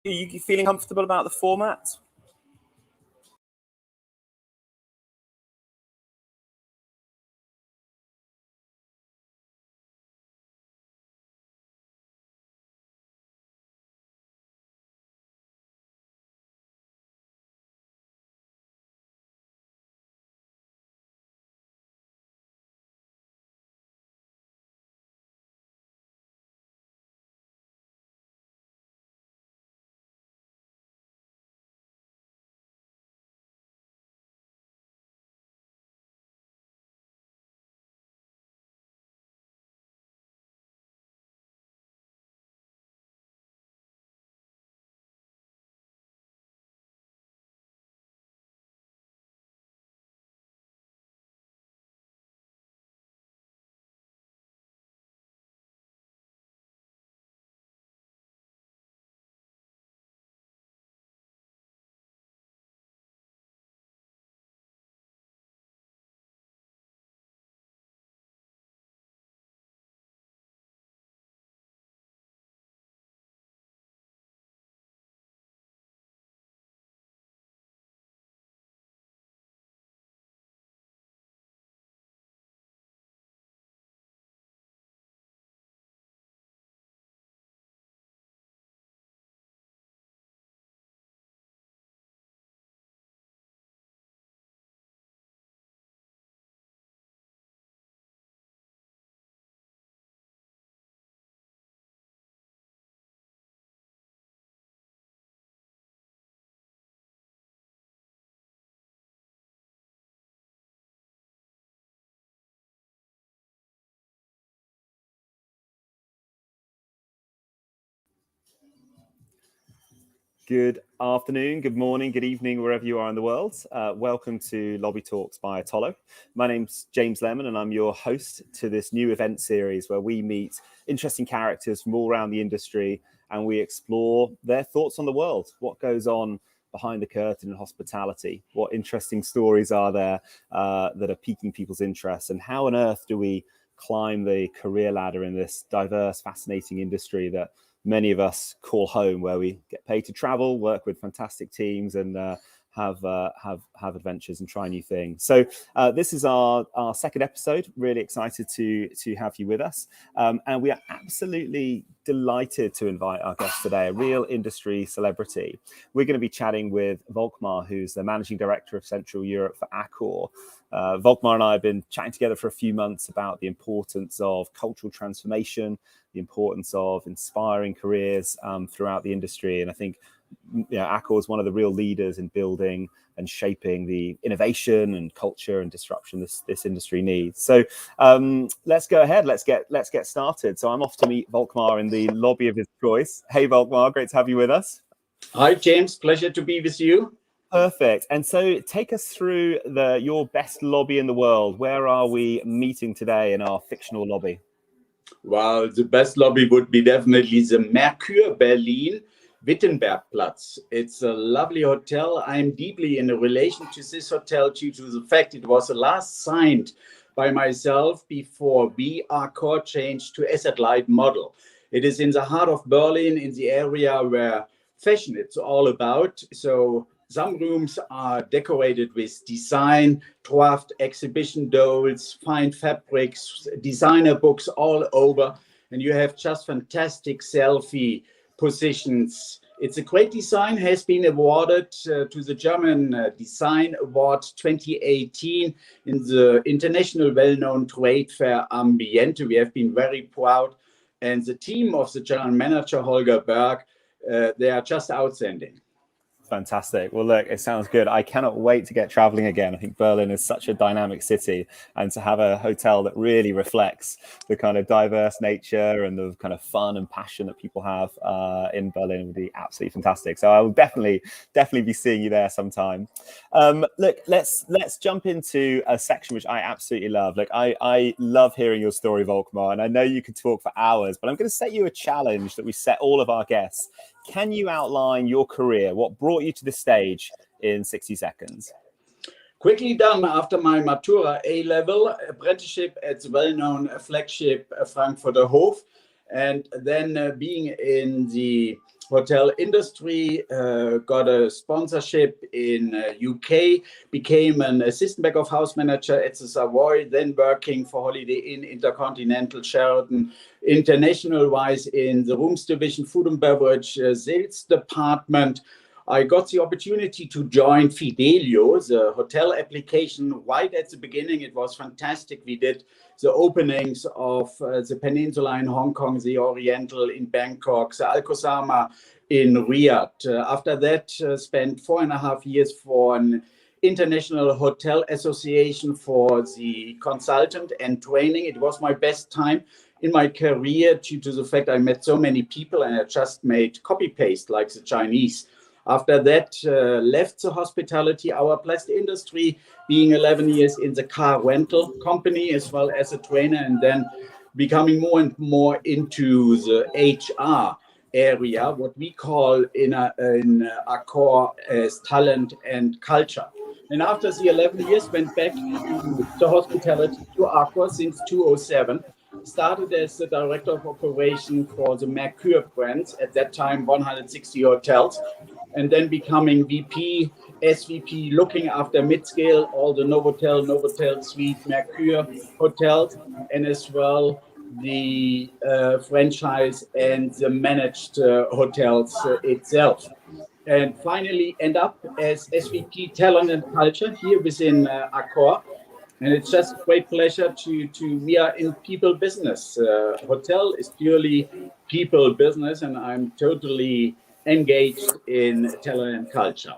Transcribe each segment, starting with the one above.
Are you feeling comfortable about the format? Good afternoon, good morning, good evening, wherever you are in the world. Welcome to Lobby Talks by Otolo. My name's James Lemon and I'm your host to this new event series where we meet interesting characters from all around the industry and we explore their thoughts on the world, what goes on behind the curtain in hospitality, what interesting stories are there that are piquing people's interest, and how on earth do we climb the career ladder in this diverse, fascinating industry that many of us call home, where we get paid to travel, work with fantastic teams, and have adventures and try new things. So this is our second episode. Really excited to have you with us, and we are absolutely delighted to invite our guest today, a real industry celebrity. We're going to be chatting with Volkmar, who's the managing director of Central Europe for Accor. Volkmar and I have been chatting together for a few months about the importance of cultural transformation, the importance of inspiring careers throughout the industry. And I think Accor is one of the real leaders in building and shaping the innovation and culture and disruption this industry needs. So let's go ahead. Let's get started. So I'm off to meet Volkmar in the lobby of his choice. Hey, Volkmar, great to have you with us. Hi, James. Pleasure to be with you. Perfect. And so take us through your best lobby in the world. Where are we meeting today in our fictional lobby? Well, the best lobby would be definitely the Mercure Berlin Wittenbergplatz. It's a lovely hotel. I'm deeply in a relation to this hotel due to the fact it was the last signed by myself before Accor changed to asset-light model. It is in the heart of Berlin, in the area where fashion it's all about. So some rooms are decorated with design, craft, exhibition dolls, fine fabrics, designer books all over. And you have just fantastic selfie positions. It's a great design, has been awarded to the German Design Award 2018 in the international well-known trade fair Ambiente. We have been very proud. And the team of the general manager, Holger Berg, they are just outstanding. Fantastic. Well, look, it sounds good. I cannot wait to get traveling again. I think Berlin is such a dynamic city, and to have a hotel that really reflects the kind of diverse nature and the kind of fun and passion that people have in Berlin would be absolutely fantastic. So I will definitely be seeing you there sometime. Look, let's jump into a section which I absolutely love. Look, I love hearing your story, Volkmar, and I know you could talk for hours, but I'm going to set you a challenge that we set all of our guests. Can you outline your career? What brought you to this stage in 60 seconds? Quickly done. After my Matura A-level apprenticeship at the well-known flagship Frankfurt Hof, and then being in the hotel industry, got a sponsorship in UK, became an assistant back of house manager at the Savoy, then working for Holiday Inn, Intercontinental, Sheraton, international-wise in the rooms division, food and beverage sales department. I got the opportunity to join Fidelio, the hotel application, right at the beginning. It was fantastic. We did the openings of the Peninsula in Hong Kong, the Oriental in Bangkok, the Al-Qasama in Riyadh. After that, spent 4.5 years for an International Hotel Association for the consultant and training. It was my best time in my career due to the fact I met so many people and I just made copy-paste like the Chinese. After that, left the hospitality, our plus industry, being 11 years in the car rental company as well as a trainer, and then becoming more and more into the HR area, what we call in Accor as talent and culture. And after the 11 years, went back to the hospitality to Accor since 2007. Started as the director of operation for the Mercure brands, at that time 160 hotels, and then becoming VP, SVP, looking after mid-scale, all the Novotel Suite, Mercure hotels, and as well the franchise and the managed hotels itself. And finally end up as SVP Talent and Culture here within Accor. And it's just a great pleasure we are in people business. Hotel is purely people business, and I'm totally engaged in talent and culture.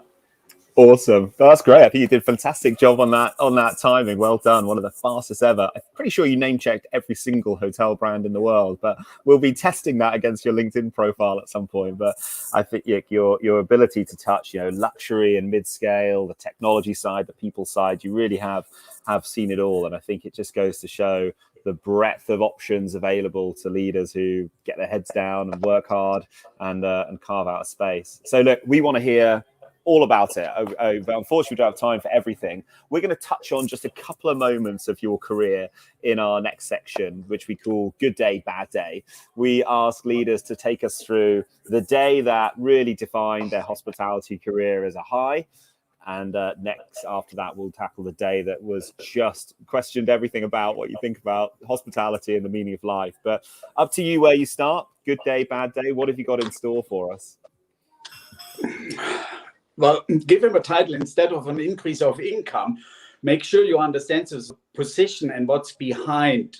Awesome. That's great. I think you did a fantastic job on that timing. Well done. One of the fastest ever. I'm pretty sure you name checked every single hotel brand in the world, but we'll be testing that against your LinkedIn profile at some point. But I think your ability to touch, luxury and mid-scale, the technology side, the people side, you really have seen it all. And I think it just goes to show the breadth of options available to leaders who get their heads down and work hard and carve out a space. So look, we want to hear all about it. Unfortunately, we don't have time for everything. We're going to touch on just a couple of moments of your career in our next section, which we call Good Day, Bad Day. We ask leaders to take us through the day that really defined their hospitality career as a high. And next, after that, we'll tackle the day that was just questioned everything about what you think about hospitality and the meaning of life. But up to you where you start. Good day, bad day. What have you got in store for us? Well, give him a title instead of an increase of income. Make sure you understand the position and what's behind.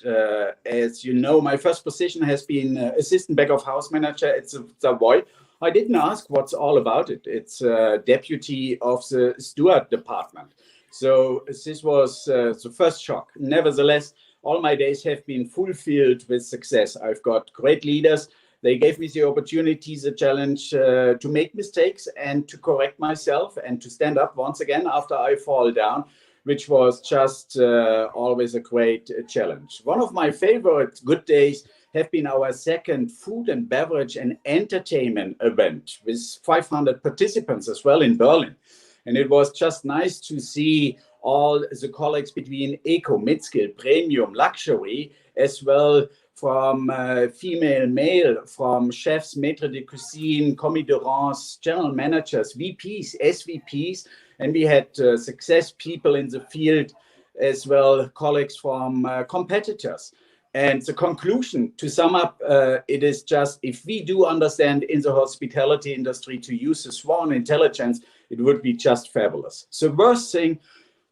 As you know, my first position has been assistant back of house manager at the Savoy. I didn't ask what's all about it. It's deputy of the steward department. So this was the first shock. Nevertheless, all my days have been fulfilled with success. I've got great leaders. They gave me the opportunity, the challenge to make mistakes and to correct myself and to stand up once again after I fall down, which was just always a great challenge. One of my favorite good days have been our second food and beverage and entertainment event with 500 participants as well in Berlin. And it was just nice to see all the colleagues between eco, mid-scale, premium, luxury, as well from female, male, from chefs, maître de cuisine, commis de rance, general managers, VPs, SVPs, and we had success people in the field as well, colleagues from competitors. And the conclusion, to sum up, it is just, if we do understand in the hospitality industry to use the sworn intelligence, it would be just fabulous. So worst thing,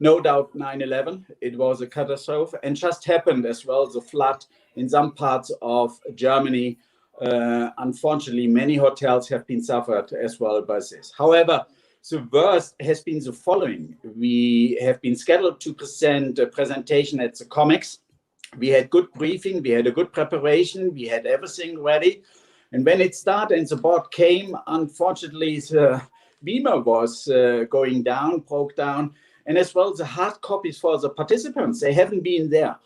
no doubt 9/11, it was a catastrophe, and just happened as well, the flood in some parts of Germany. Unfortunately, many hotels have been suffered as well by this. However, the worst has been the following. We have been scheduled to present a presentation at the Comics. We had good briefing, we had a good preparation, we had everything ready. And when it started and the board came, unfortunately, the beamer was going down, broke down, and as well the hard copies for the participants, they haven't been there.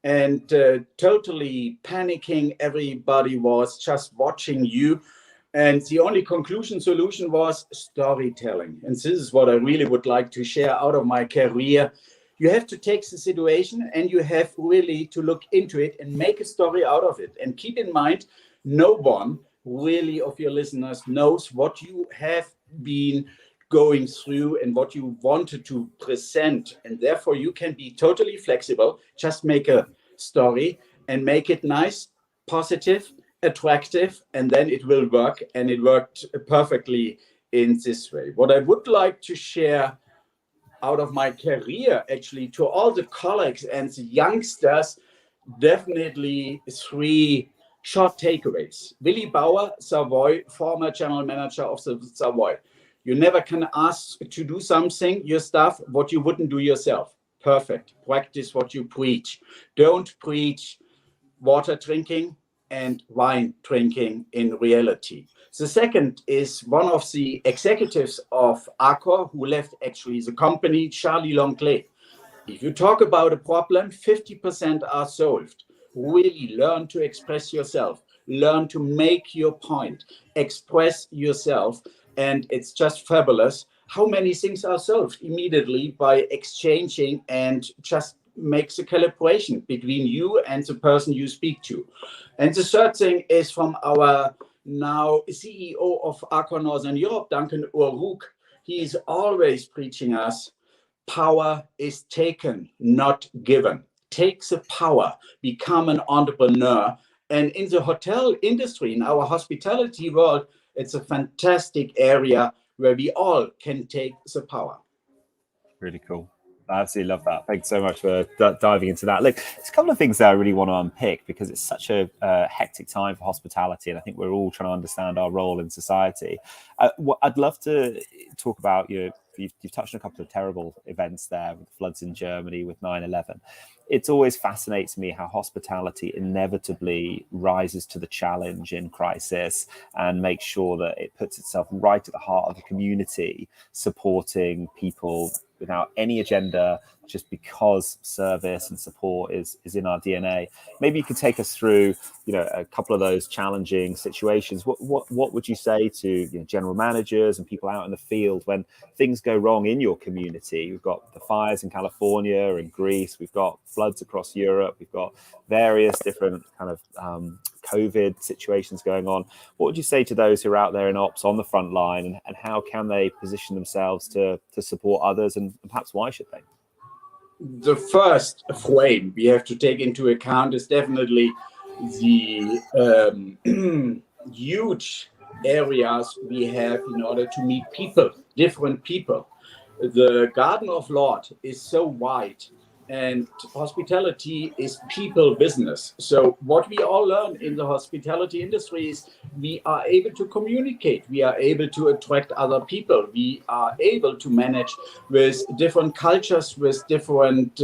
And totally panicking, everybody was just watching you. And the only solution was storytelling. And this is what I really would like to share out of my career. You have to take the situation and you have really to look into it and make a story out of it. And keep in mind, no one really of your listeners knows what you have been going through and what you wanted to present. And therefore you can be totally flexible, just make a story and make it nice, positive, attractive, and then it will work. And it worked perfectly in this way. What I would like to share out of my career, actually, to all the colleagues and the youngsters, definitely 3 short takeaways. Willy Bauer, Savoy, former general manager of the Savoy. You never can ask to do something, your stuff, what you wouldn't do yourself. Perfect. Practice what you preach. Don't preach water drinking and wine drinking in reality. The second is one of the executives of Accor who left actually the company, Charlie Longley. If you talk about a problem, 50% are solved. Really learn to express yourself, learn to make your point, express yourself. And it's just fabulous how many things are solved immediately by exchanging and just makes a calibration between you and the person you speak to. And the third thing is from our now CEO of Accor Northern Europe, Duncan O'Rourke. He is always preaching us, power is taken, not given. Take the power, become an entrepreneur. And in the hotel industry, in our hospitality world, it's a fantastic area where we all can take the power. Really cool. I absolutely love that. Thanks so much for diving into that. Look, there's a couple of things that I really want to unpick because it's such a hectic time for hospitality, and I think we're all trying to understand our role in society. What I'd love to talk about, you've touched on a couple of terrible events there, with floods in Germany, with 9/11. It always fascinates me how hospitality inevitably rises to the challenge in crisis and makes sure that it puts itself right at the heart of the community, supporting people without any agenda, just because service and support is in our DNA. Maybe you could take us through, a couple of those challenging situations. What would you say to general managers and people out in the field when things go wrong in your community? We've got the fires in California and Greece. We've got floods across Europe. We've got various different kind of COVID situations going on. What would you say to those who are out there in ops on the front line, and how can they position themselves to support others, and perhaps why should they? The first frame we have to take into account is definitely the huge areas we have in order to meet people, different people. The Garden of Lord is so wide, and hospitality is people business. So what we all learn in the hospitality industry is we are able to communicate, we are able to attract other people, we are able to manage with different cultures, with different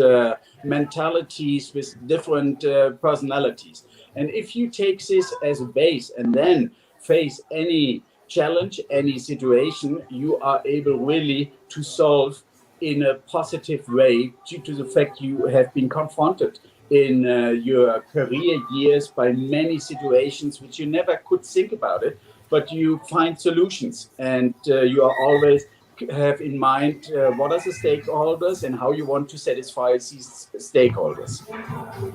mentalities, with different personalities. And if you take this as a base and then face any challenge, any situation, you are able really to solve in a positive way due to the fact you have been confronted in your career years by many situations which you never could think about it, but you find solutions, and you are always have in mind what are the stakeholders and how you want to satisfy these stakeholders.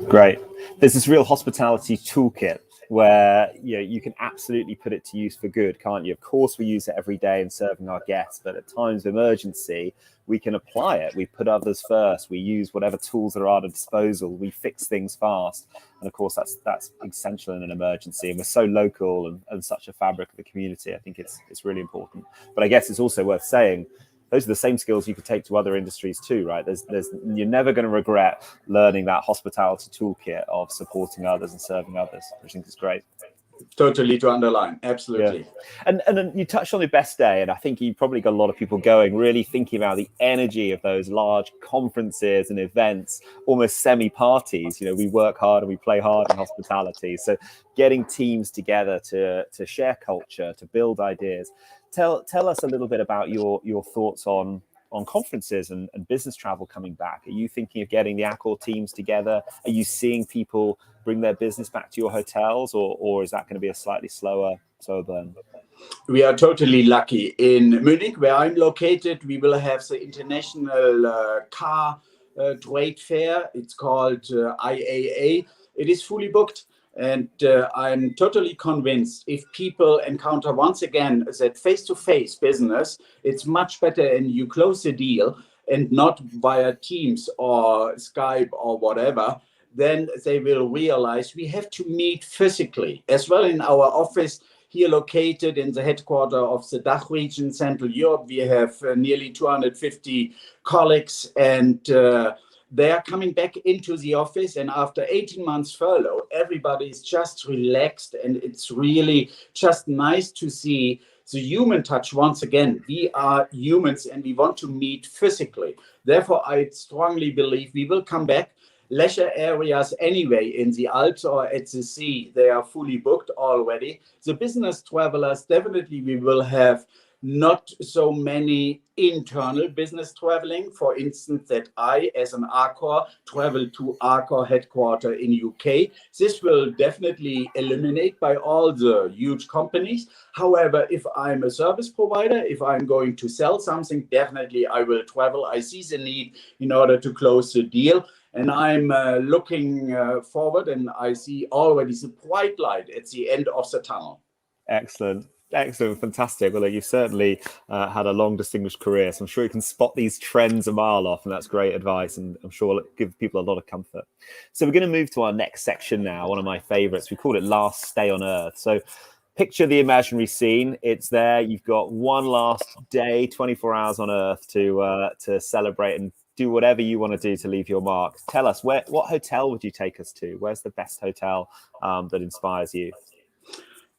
Great. There's this real hospitality toolkit where you can absolutely put it to use for good, can't you? Of course, we use it every day in serving our guests, but at times of emergency, we can apply it. We put others first. We use whatever tools are at our disposal. We fix things fast. And of course, that's essential in an emergency. And we're so local and such a fabric of the community. I think it's really important. But I guess it's also worth saying, those are the same skills you could take to other industries too, right? You're never going to regret learning that hospitality toolkit of supporting others and serving others, which I think is great. Totally to underline. Absolutely. Yeah. And then you touched on the best day, and I think you probably got a lot of people going, really thinking about the energy of those large conferences and events, almost semi-parties. We work hard and we play hard in hospitality. So getting teams together to share culture, to build ideas. Tell us a little bit about your thoughts on conferences and business travel coming back. Are you thinking of getting the Accor teams together? Are you seeing people bring their business back to your hotels, or is that going to be a slightly slower burn? We are totally lucky. In Munich, where I'm located, we will have the international car trade fair. It's called IAA. It is fully booked. And I'm totally convinced if people encounter once again that face-to-face business, it's much better and you close the deal and not via Teams or Skype or whatever, then they will realize we have to meet physically as well in our office here located in the headquarters of the DACH region, Central Europe. We have nearly 250 colleagues and they are coming back into the office, and after 18 months furlough, everybody is just relaxed, and it's really just nice to see the human touch once again. We are humans and we want to meet physically. Therefore, I strongly believe we will come back. Leisure areas anyway in the Alps or at the sea, they are fully booked already. The business travelers, definitely we will have not so many internal business traveling. For instance, that I, as an Accor, travel to Accor headquarters in UK. This will definitely eliminate by all the huge companies. However, if I'm a service provider, if I'm going to sell something, definitely I will travel. I see the need in order to close the deal. And I'm looking forward, and I see already the bright light at the end of the tunnel. Excellent. Excellent. Fantastic. Well, you've certainly had a long, distinguished career, so I'm sure you can spot these trends a mile off, and that's great advice, and I'm sure it'll give people a lot of comfort. So we're going to move to our next section now, one of my favorites. We call it Last Stay on Earth. So picture the imaginary scene. It's there. You've got one last day, 24 hours on Earth to celebrate and do whatever you want to do to leave your mark. Tell us, what hotel would you take us to? Where's the best hotel that inspires you?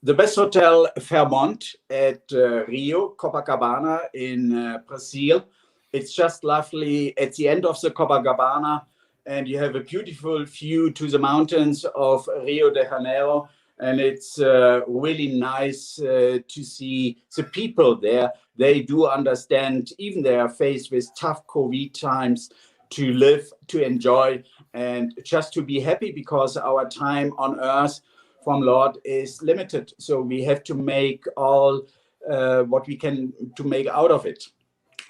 The best hotel, Fairmont at Rio, Copacabana in Brazil. It's just lovely at the end of the Copacabana, and you have a beautiful view to the mountains of Rio de Janeiro. And it's really nice to see the people there. They do understand, even they are faced with tough COVID times, to live, to enjoy, and just to be happy, because our time on earth from Lord is limited. So we have to make all what we can to make out of it.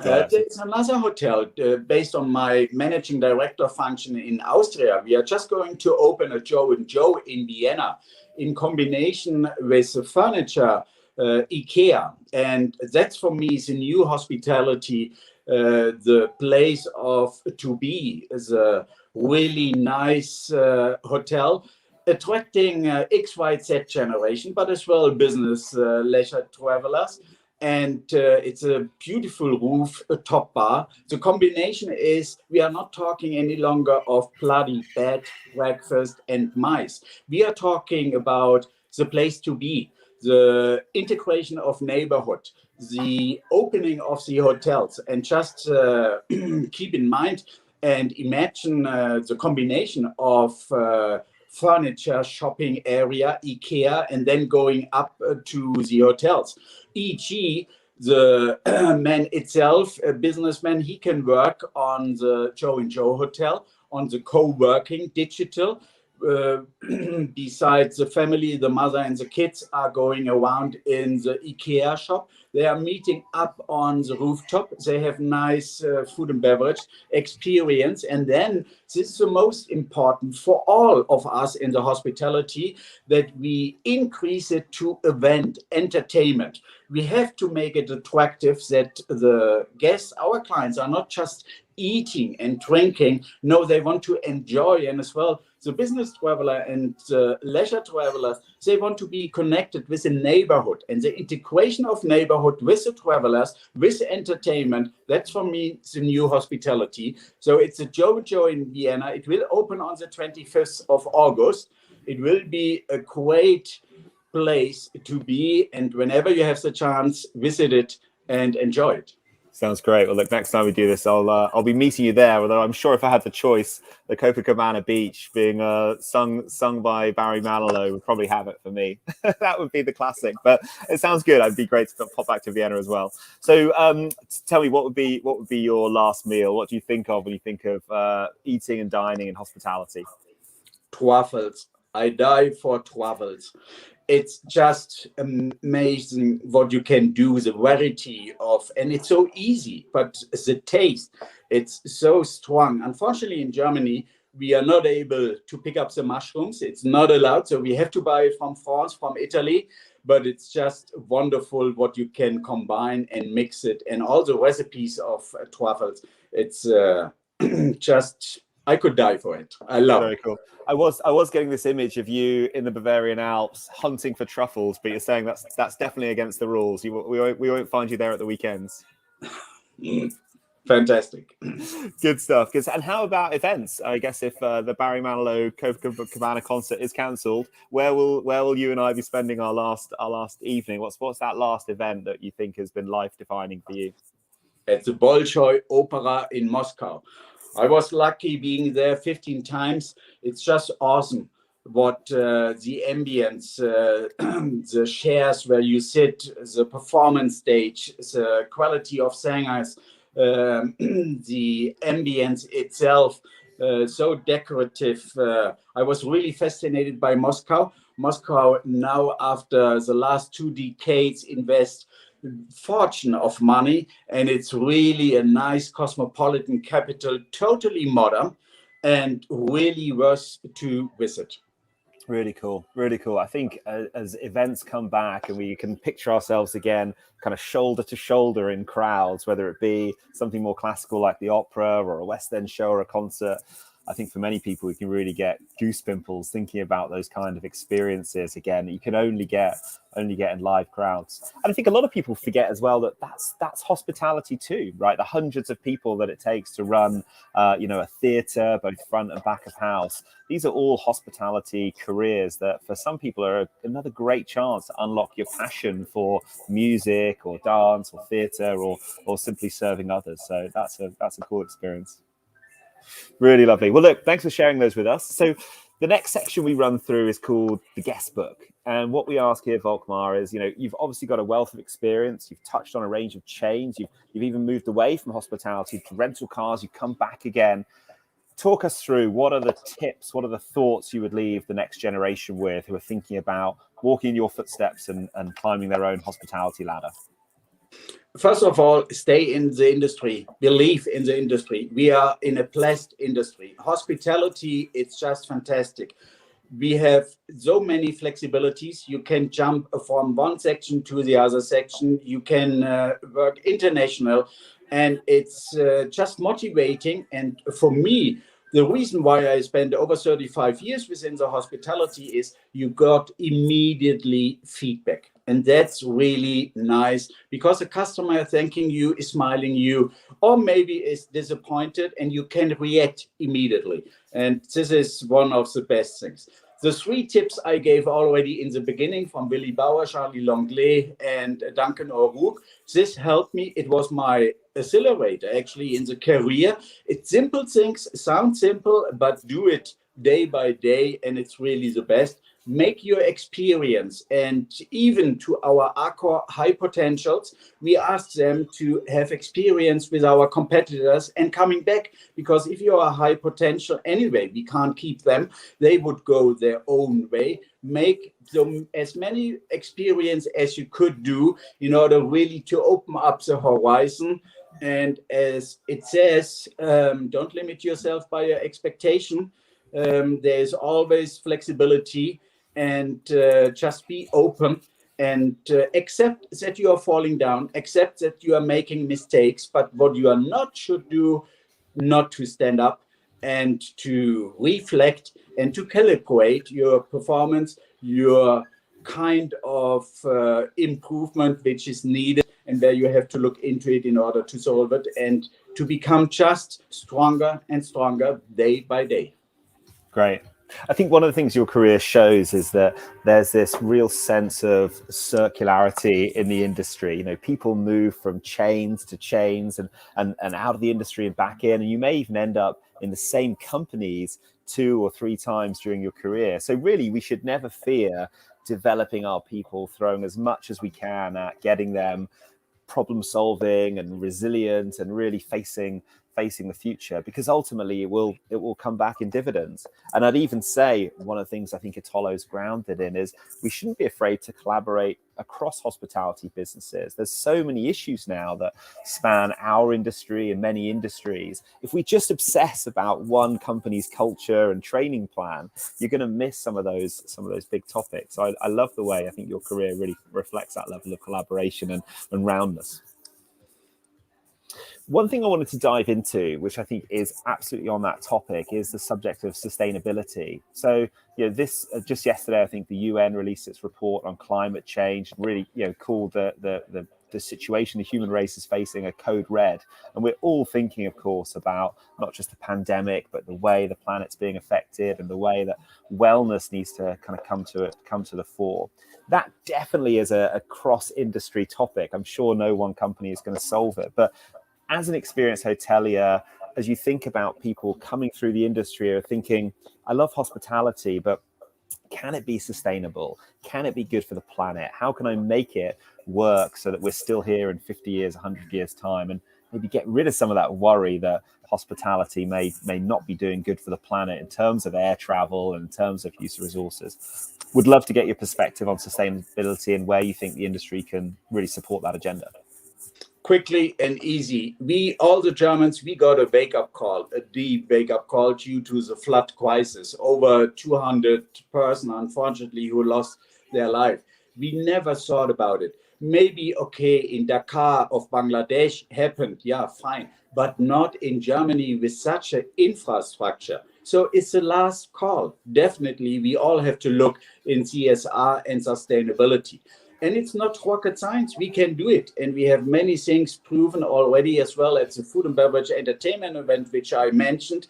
There's another hotel based on my managing director function in Austria. We are just going to open a Joe & Joe in Vienna in combination with the furniture IKEA. And that's for me the new hospitality, the place of to be, is a really nice hotel, attracting XYZ generation, but as well business leisure travelers. And it's a beautiful roof, a top bar. The combination is, we are not talking any longer of bloody bed, breakfast and mice. We are talking about the place to be, the integration of neighborhood, the opening of the hotels. And just keep in mind and imagine the combination of furniture, shopping area, IKEA, and then going up to the hotels. E.g., the man itself, a businessman, he can work on the Joe & Joe hotel, on the co-working digital. Besides the family, the mother and the kids are going around in the IKEA shop. They are meeting up on the rooftop. They have nice food and beverage experience. And then this is the most important for all of us in the hospitality, that we increase it to event, entertainment. We have to make it attractive that the guests, our clients, are not just eating and drinking. No, they want to enjoy. And as well, the business traveler and leisure travelers, they want to be connected with the neighborhood, and the integration of neighborhood with the travelers, with entertainment. That's for me the new hospitality. So it's a Joe & Joe in Vienna. It will open on the 25th of August. It will be a great place to be, and whenever you have the chance, visit it and enjoy it. Sounds great. Well, look, next time we do this, I'll be meeting you there. Although I'm sure if I had the choice, the Copacabana Beach being sung by Barry Manilow would probably have it for me. That would be the classic. But it sounds good. It'd be great to pop back to Vienna as well. So, tell me, what would be your last meal? What do you think of when you think of eating and dining and hospitality? Truffles. I die for truffles. It's just amazing what you can do, the variety of, and it's so easy, but the taste, it's so strong. Unfortunately, in Germany, we are not able to pick up the mushrooms. It's not allowed. So we have to buy it from France, from Italy. But it's just wonderful what you can combine and mix it. And all the recipes of truffles. It's just, I could die for it. I love Very it. cool. I was getting this image of you in the Bavarian Alps hunting for truffles, but you're saying that's definitely against the rules. We won't find you there at the weekends. Fantastic. Good stuff. And how about events? I guess if the Barry Manilow Copacabana concert is cancelled, where will you and I be spending our last evening? What's that last event that you think has been life defining for you? At the Bolshoi Opera in Moscow. I was lucky being there 15 times. It's just awesome what the ambience, the chairs where you sit, the performance stage, the quality of singers, the ambience itself, so decorative. I was really fascinated by Moscow. Moscow now, after the last 2 decades, invests fortune of money, and it's really a nice cosmopolitan capital, totally modern and really worth to visit. Really cool. I think as events come back and we can picture ourselves again kind of shoulder to shoulder in crowds, whether it be something more classical like the opera or a West End show or a concert, I think for many people we can really get goose pimples thinking about those kind of experiences again that you can only get in live crowds. And I think a lot of people forget as well that that's hospitality too, right? The hundreds of people that it takes to run a theatre, both front and back of house. These are all hospitality careers that for some people are another great chance to unlock your passion for music or dance or theatre or simply serving others. So that's a cool experience. Really lovely. Well, look, thanks for sharing those with us. So the next section we run through is called the guest book. And what we ask here, Volkmar, is, you've obviously got a wealth of experience. You've touched on a range of chains. You've even moved away from hospitality to rental cars. You've come back again. Talk us through what are the tips, what are the thoughts you would leave the next generation with who are thinking about walking in your footsteps and climbing their own hospitality ladder? First of all, stay in the industry, believe in the industry. We are in a blessed industry. Hospitality, it's just fantastic. We have so many flexibilities. You can jump from one section to the other section. You can work international, and it's just motivating. And for me, the reason why I spent over 35 years within the hospitality is you got immediately feedback. And that's really nice because the customer thanking you is smiling you, or maybe is disappointed, and you can react immediately. And this is one of the best things. The 3 tips I gave already in the beginning from Willy Bauer, Charlie Longley, and Duncan O'Rourke, this helped me. It was my accelerator actually in the career. It's simple things, sound simple, but do it day by day, and it's really the best. Make your experience, and even to our Accor high potentials, we ask them to have experience with our competitors and coming back, because if you are high potential anyway, we can't keep them. They would go their own way. Make them as many experience as you could do in order really to open up the horizon. And as it says, don't limit yourself by your expectation. There's always flexibility. And just be open and accept that you are falling down, accept that you are making mistakes, but what you are not should do, not to stand up and to reflect and to calibrate your performance, your kind of improvement which is needed and where you have to look into it in order to solve it and to become just stronger and stronger day by day. Great. I think one of the things your career shows is that there's this real sense of circularity in the industry. People move from chains to chains and out of the industry and back in, and you may even end up in the same companies 2 or 3 times during your career. So really, we should never fear developing our people, throwing as much as we can at getting them problem solving and resilient and really facing facing the future, because ultimately it will come back in dividends. And I'd even say one of the things I think Otolo's grounded in is we shouldn't be afraid to collaborate across hospitality businesses. There's so many issues now that span our industry and many industries. If we just obsess about one company's culture and training plan, you're going to miss some of those big topics. So I love the way I think your career really reflects that level of collaboration and roundness. One thing I wanted to dive into, which I think is absolutely on that topic, is the subject of sustainability. So, this just yesterday, I think the UN released its report on climate change, really, called the situation the human race is facing a code red. And we're all thinking, of course, about not just the pandemic, but the way the planet's being affected and the way that wellness needs to kind of come to the fore. That definitely is a cross-industry topic. I'm sure no one company is going to solve it, but as an experienced hotelier, as you think about people coming through the industry are thinking, I love hospitality, but can it be sustainable? Can it be good for the planet? How can I make it work so that we're still here in 50 years, 100 years time, and maybe get rid of some of that worry that hospitality may not be doing good for the planet in terms of air travel and in terms of use of resources? Would love to get your perspective on sustainability and where you think the industry can really support that agenda. Quickly and easy. All the Germans, we got a wake-up call, a deep wake-up call due to the flood crisis. Over 200 persons, unfortunately, who lost their life. We never thought about it. Maybe, okay, in Dakar of Bangladesh happened, yeah, fine, but not in Germany with such an infrastructure. So it's the last call. Definitely, we all have to look in CSR and sustainability. And it's not rocket science. We can do it. And we have many things proven already as well at the food and beverage entertainment event, which I mentioned.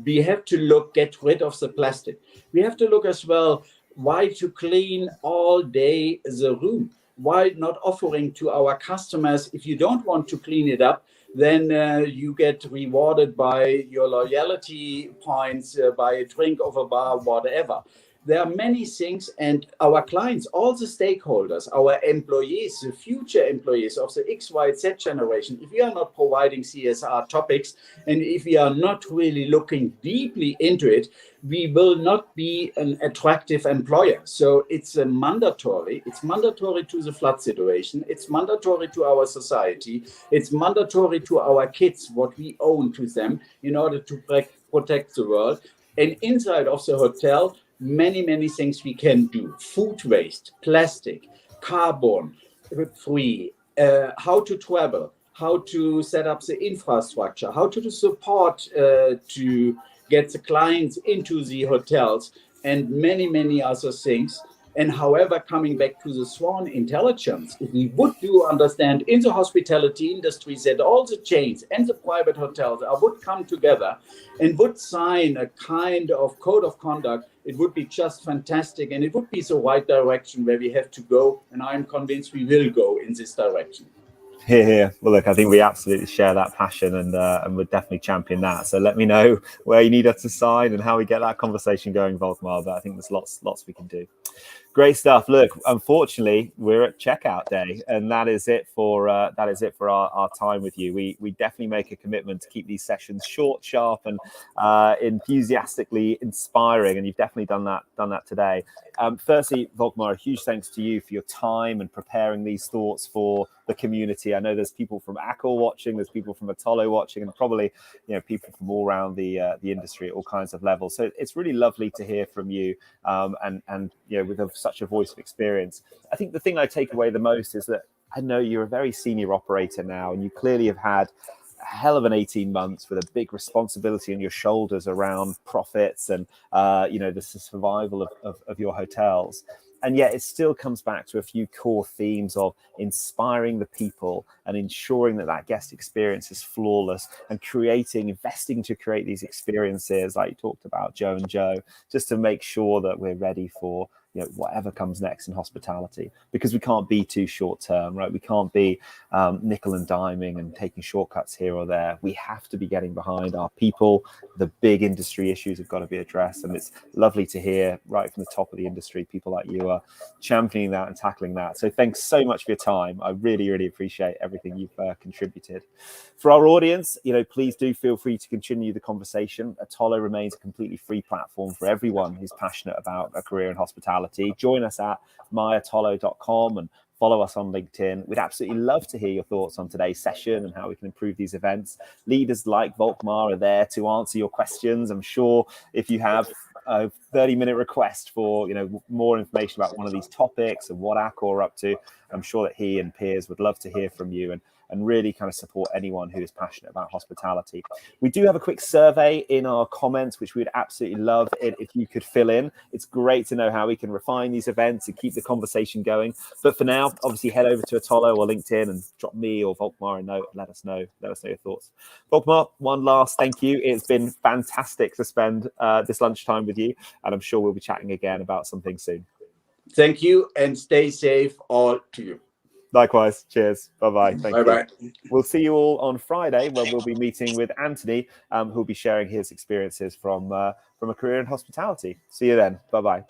We have to get rid of the plastic. We have to look as well, why to clean all day the room? Why not offering to our customers, if you don't want to clean it up, then you get rewarded by your loyalty points, by a drink of a bar, whatever. There are many things, and our clients, all the stakeholders, our employees, the future employees of the X, Y, Z generation, if we are not providing CSR topics and if we are not really looking deeply into it, we will not be an attractive employer. So it's mandatory. It's mandatory to the flood situation. It's mandatory to our society. It's mandatory to our kids, what we own to them in order to protect the world. And inside of the hotel, many things we can do. Food waste, plastic, carbon free, how to travel, how to set up the infrastructure, how to support to get the clients into the hotels, and many other things. And however, coming back to the swan intelligence, if we would understand in the hospitality industry that all the chains and the private hotels would come together and would sign a kind of code of conduct, it would be just fantastic. And it would be the right direction where we have to go. And I'm convinced we will go in this direction. Here. Well, look, I think we absolutely share that passion and would definitely champion that. So let me know where you need us to sign and how we get that conversation going, Volkmar. But I think there's lots we can do. Great stuff. Look, unfortunately, we're at checkout day, and that is it for our time with you. We definitely make a commitment to keep these sessions short, sharp, and enthusiastically inspiring. And you've definitely done that today. Firstly, Volkmar, a huge thanks to you for your time and preparing these thoughts for the community. I know there's people from Accor watching, there's people from Otolo watching, and probably people from all around the industry at all kinds of levels. So it's really lovely to hear from you, and with such a voice of experience. I think the thing I take away the most is that I know you're a very senior operator now, and you clearly have had a hell of an 18 months with a big responsibility on your shoulders around profits and the survival of your hotels. And yet it still comes back to a few core themes of inspiring the people and ensuring that guest experience is flawless, and investing to create these experiences like you talked about, Joe and Joe, just to make sure that we're ready for whatever comes next in hospitality, because we can't be too short term, right? We can't be nickel and diming and taking shortcuts here or there. We have to be getting behind our people. The big industry issues have got to be addressed, and it's lovely to hear right from the top of the industry, people like you are championing that and tackling that. So thanks so much for your time. I really, really appreciate everything you've contributed. For our audience, please do feel free to continue the conversation. Otolo remains a completely free platform for everyone who's passionate about a career in hospitality. Join us at myotolo.com and follow us on LinkedIn. We'd absolutely love to hear your thoughts on today's session and how we can improve these events. Leaders like Volkmar are there to answer your questions. I'm sure if you have a 30-minute request for more information about one of these topics and what Accor are up to, I'm sure that he and peers would love to hear from you and really kind of support anyone who is passionate about hospitality. We do have a quick survey in our comments, which we'd absolutely love it if you could fill in. It's great to know how we can refine these events and keep the conversation going. But for now, obviously head over to Otolo or LinkedIn and drop me or Volkmar a note and let us know your thoughts. Volkmar, one last thank you. It's been fantastic to spend this lunchtime with you, and I'm sure we'll be chatting again about something soon. Thank you, and stay safe all to you. Likewise. Cheers. Bye-bye. Thank you. Bye-bye. We'll see you all on Friday, where we'll be meeting with Anthony, who'll be sharing his experiences from a career in hospitality. See you then. Bye-bye.